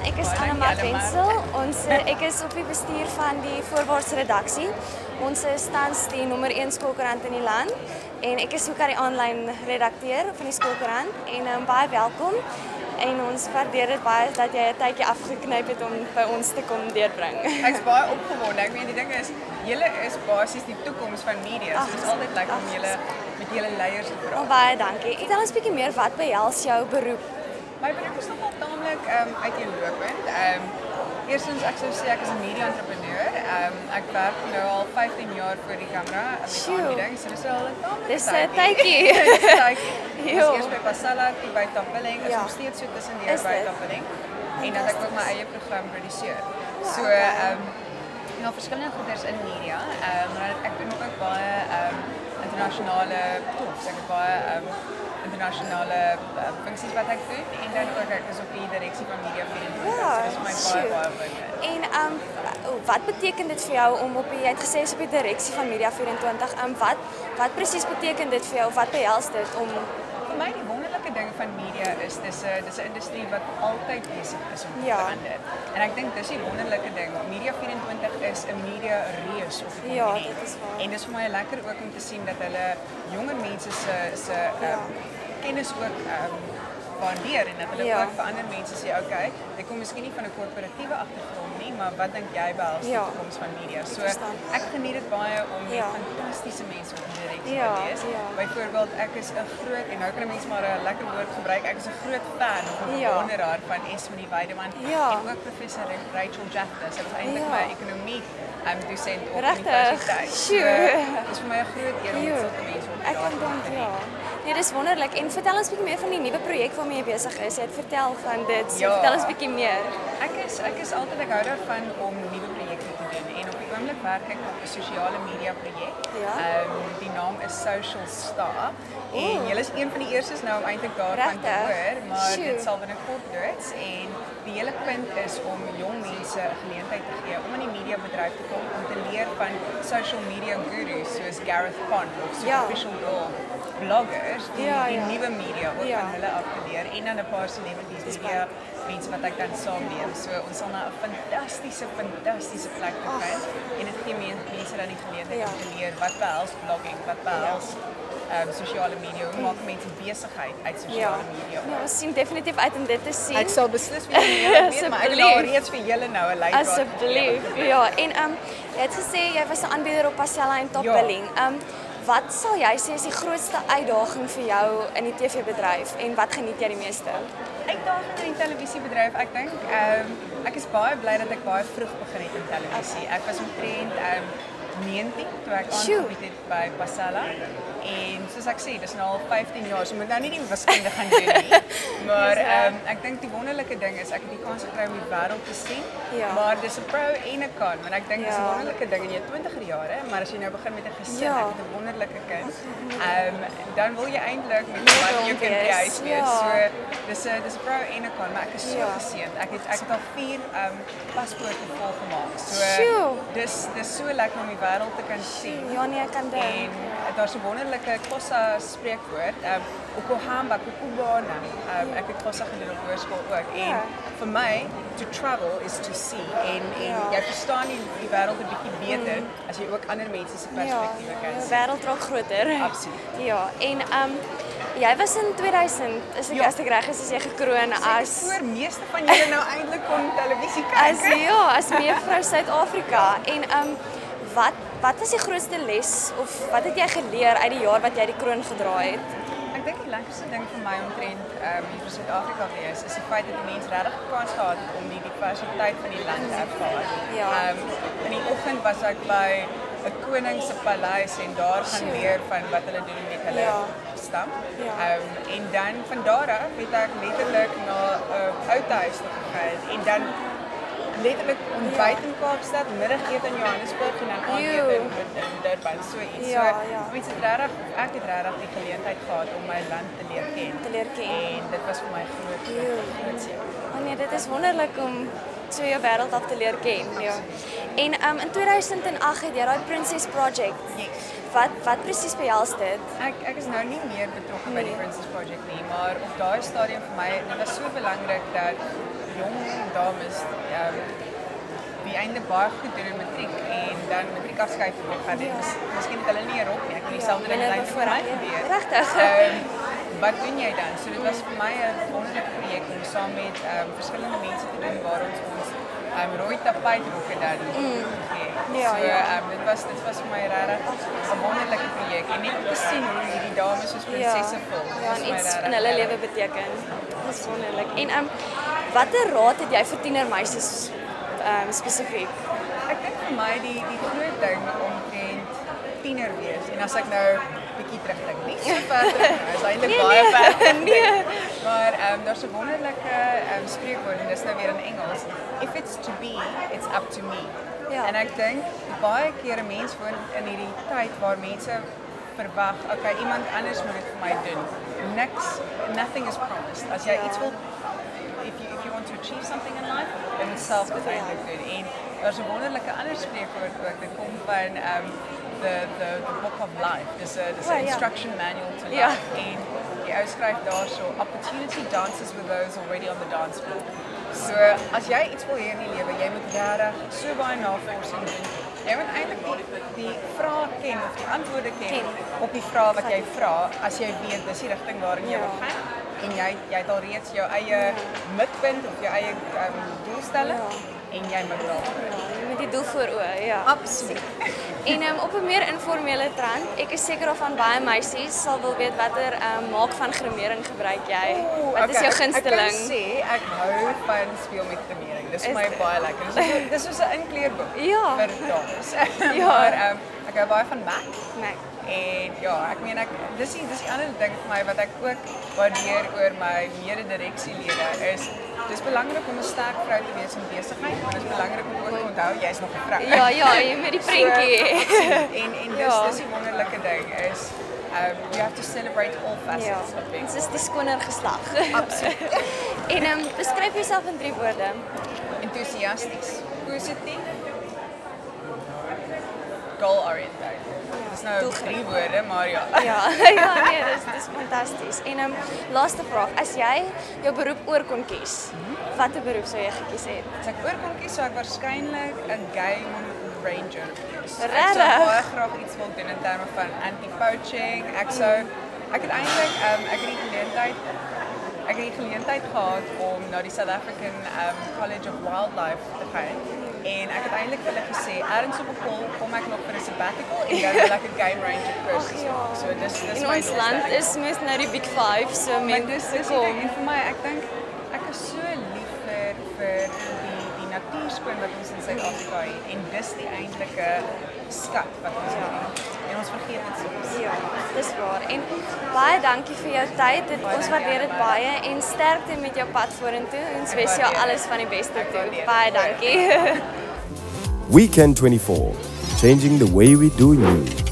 Ek is Annemark Wenzel. Ek is op die bestuur van die voorwoordsredaksie. Ons is tans die nommer 1 skoolkoerant in die land en ek is ook aan die aanlyn redakteur van die skoolkoerant en baie welkom. En ons waardeer dit baie dat jy 'n tydjie afgeknyp het om by ons te kom deurbring. Ek's baie opgewonde. Ek meen die ding is, julle is basies die toekoms van media. So dit is altyd lekker om julle met julle leiers te praat. Baie dankie. Vertel ons 'n bietjie meer, wat behels jou beroep? My beroep is nogal taamlik uiteenlopend. Eerstens ek sou sê ek is 'n media-entrepreneur. Ek werk nou al 15 jaar voor die kamera met aanbieding. So dis al 'n taamlik. Dis 'n tydjie. Ek was eers by Pasala, toe by Tampeling, is nog steeds so tussendeur by Tampeling. En dan ek ook my eie program produseer. So nou verskillende goeders in media. Maar ek doen ook baie internasionale tours. Ek het baie internasionale funksies wat ek doen en dan ook ek is op die direksie van Media 24. So dis my baie wonderlik. En wat beteken dit vir jou om op die, jy het gesê is op die direksie van Media 24, wat presies beteken dit vir jou of wat behels dit om? Vir my die wonderlike ding van media is dis 'n industrie wat altyd besig is om te verander. En ek dink dis die wonderlike ding. Media 24 is 'n media reus op die kontinent. Ja, dit is waar. En dis vir my lekker ook om te sien dat hulle jonger mense se kennis ook waardeer en dat hulle ook vir ander mense sê, okay, ek kom miskien nie van 'n korporatiewe agtergrond nie, maar wat dink jy behels die toekoms van media? So ek geniet dit baie om met fantastiese mense op die direksie te wees. Byvoorbeeld ek is 'n groot, en nou kan 'n mens maar 'n lekker woord gebruik, ek is 'n groot fan of 'n bewonderaar van Esmee Weideman en ook professor Rachel Jaffa. Sy was eintlik my ekonomie dosent op die universiteit. So dis vir my 'n groot eer om met sulke mense op te praat. Nee, dis wonderlik. En vertel ons 'n bietjie meer van die nuwe projek waarmee jy besig is. Jy het vertel van dit. So vertel ons 'n bietjie meer. Ek is altyd ek hou daarvan om nuwe projekte te doen en op die oomblik werk ek op 'n sosiale media projek. Die naam is Social Star. En julle is een van die eerstes nou om eintlik daarvan te hoor, maar dit sal binnekort doods en die hele punt is om jong mense 'n geleentheid te gee om in die mediabedryf te kom om te leer van social media gurus soos Gareth Pond of Superficial Girl bloggers die nuwe media ook van hulle af te leer en dan 'n paar celebrities media mense wat ek dan saamneem. So ons sal na 'n fantastiese plek toe gaan en dit gee mense dan die geleentheid om te leer wat behels blogging, wat behels sosiale media, hoe maak mense besigheid uit sosiale media? Ja, ons sien definitief uit om dit te sien. Ek sal beslis vir julle weet, maar ek het al reeds vir julle nou 'n leidraad. Asseblief. Ja, en jy het gesê jy was 'n aanbieder op Pasela en Top Billing. Wat sal jy sê is die grootste uitdaging vir jou in die TV-bedryf en wat geniet jy die meeste? Uitdaging in die televisiebedryf, ek dink ek is baie bly dat ek baie vroeg begin het in televisie. Ek was omtrent 19 toe ek aangebied het by Pasela. En soos ek sê, dis nou al 15 jaar, so moet nou nie die wiskunde gaan doen nie. Maar ek dink die wonderlike ding is ek het die kans gekry om die wêreld te sien. Maar dis 'n pro en 'n con, want ek dink dis 'n wonderlike ding in jou 20er jare, maar as jy nou begin met 'n gesin, ek het 'n wonderlike kind. Dan wil jy eintlik met jou kind by huis wees. So dis 'n pro en 'n con, maar ek is so geseënd. Ek het al 4 paspoorte volgemaak. So dis so lekker om die wêreld te kan sien. Ja, nee, ek kan dit. En daar's 'n wonderlike Xhosa spreekwoord, ukuhamba kukubona. Ek het Xhosa gedoen op hoërskool ook. En vir my, to travel is to see. En jy verstaan die wêreld 'n bietjie beter as jy ook ander mense se perspektiewe kan sien. Die wêreld raak groter. Absoluut. Ja, en jy was in 2000, as ek reg is jy gekroon as voor meeste van julle nou eintlik kon televisie kyk. As mevrou Suid-Afrika. En wat was die grootste les of wat het jy geleer uit die jaar wat jy die kroon gedra het? Ek dink die lekkerste ding vir my omtrent vir Suid-Afrika wees is die feit dat die mense regtig kans gehad het om die diversiteit van die land te ervaar. In die oggend was ek by 'n koning se paleis en daar gaan leer van wat hulle doen met hulle stam. En dan van daar af het ek letterlik na 'n outehuis toe gegaan en dan letterlik ontbyt in Kaapstad, middagete in Johannesburg en dan aandete in Durban, so iets. So mense het regtig, ek het regtig die geleentheid gehad om my land te leer ken. En dit was vir my groot seën. Nee, dit is wonderlik om so jou wêreld af te leer ken. En in 2008 het jy daai Princess Project. Wat presies behels dit? Ek is nou nie meer betrokke by die Princess Project nie, maar op daai stadium vir my, dit was so belangrik dat jong dames die eintlik baie goed doen in matriek en dan matriek afskryf wil gaan doen. Miskien het hulle nie 'n rok nie. Ek het dieselfde ding net vir my gebeur. Regtig? Wat doen jy dan? So dit was vir my 'n wonderlike projek om saam met verskillende mense te doen waar ons rooi tapijtrokke dan gegee. Ja, so, ja. dit was vir my regtig 'n wonderlike projek en net om te sien hoe hierdie dames soos prinsesse voel. Ja, en iets in hulle lewe beteken. Dis wonderlik. En watter raad het jy vir tienermeisies spesifiek? Ek dink vir my die groot ding omtrent tiener wees en as ek nou bietjie terugdink, nie so ver terug nie, is eintlik baie ver. Nee. Maar daar's 'n wonderlike spreekwoord en dis nou weer in Engels. If it's to be, it's up to me. Ja. En ek dink baie keer 'n mens woon in hierdie tyd waar mense verwag, okay, iemand anders moet dit vir my doen. Nothing is promised. As jy iets wil if you want to achieve something in life, dan moet self dit eintlik doen. En daar's 'n wonderlike ander spreekwoord ook, dit kom van the book of life. Dis 'n instruction manual to life. En die ou skryf daarso, opportunity dances with those already on the dance floor. So as jy iets wil hê in die lewe, jy moet regtig so baie navorsing doen. Jy moet eintlik die vrae ken of die antwoorde ken op die vrae wat jy vra as jy weet dis die rigting waarin jy wil gaan. En jy het al reeds jou eie mikpunt of jou eie doelstelling en jy moet daar. Met die doel voor oë, ja. Absoluut. En op 'n meer informele trant, ek is seker of van baie meisies sal wil weet watter maak van grimering gebruik jy. Wat is jou gunsteling? Ek kan sê ek hou van speel met grimering. Dis vir my baie lekker. Dis soos 'n inkleerboek vir dames. Maar ek hou baie van MAC. En ja, ek meen dis die ander ding vir my wat ek ook waardeer oor my mede-direksielede is dis belangrik om 'n sterk vrou te wees in besigheid, maar dis belangrik om ook te onthou jy's nog 'n vrou. Ja, jy met die prentjie. En dis die wonderlike ding is you have to celebrate all facets of being. Dit is die skoner geslag. Absoluut. En beskryf jouself in 3 woorde. Entoesiasties, positief, goal-oriented. Dis nou 3 woorde, maar ja. Ja, nee, dis fantasties. En laaste vraag, as jy jou beroep oor kon kies, watter beroep sou jy gekies het? As ek oor kon kies, sou ek waarskynlik 'n game ranger wees. Regtig? Ek sou baie graag iets wil doen in terme van anti-poaching. Ek het eintlik ek het die geleentheid gehad om na die South African College of Wildlife te gaan. En ek het eintlik vir hulle gesê, ergens op 'n kol kom ek nog vir 'n sabbatical en dan wil ek 'n game ranger kursus maak. So dis in ons land is mos nou die Big 5, so mense kom. En vir my, ek dink ek is so lief vir die natuurskoon wat ons in Suid-Afrika het en dis die eintlike skat wat ons het. En ons vergeet dit soms. Ja, dis waar. En baie dankie vir jou tyd. Ons waardeer dit baie en sterkte met jou pad vorentoe. Ons wens jou alles van die beste toe. Baie dankie. Weekend 24, changing the way we do news.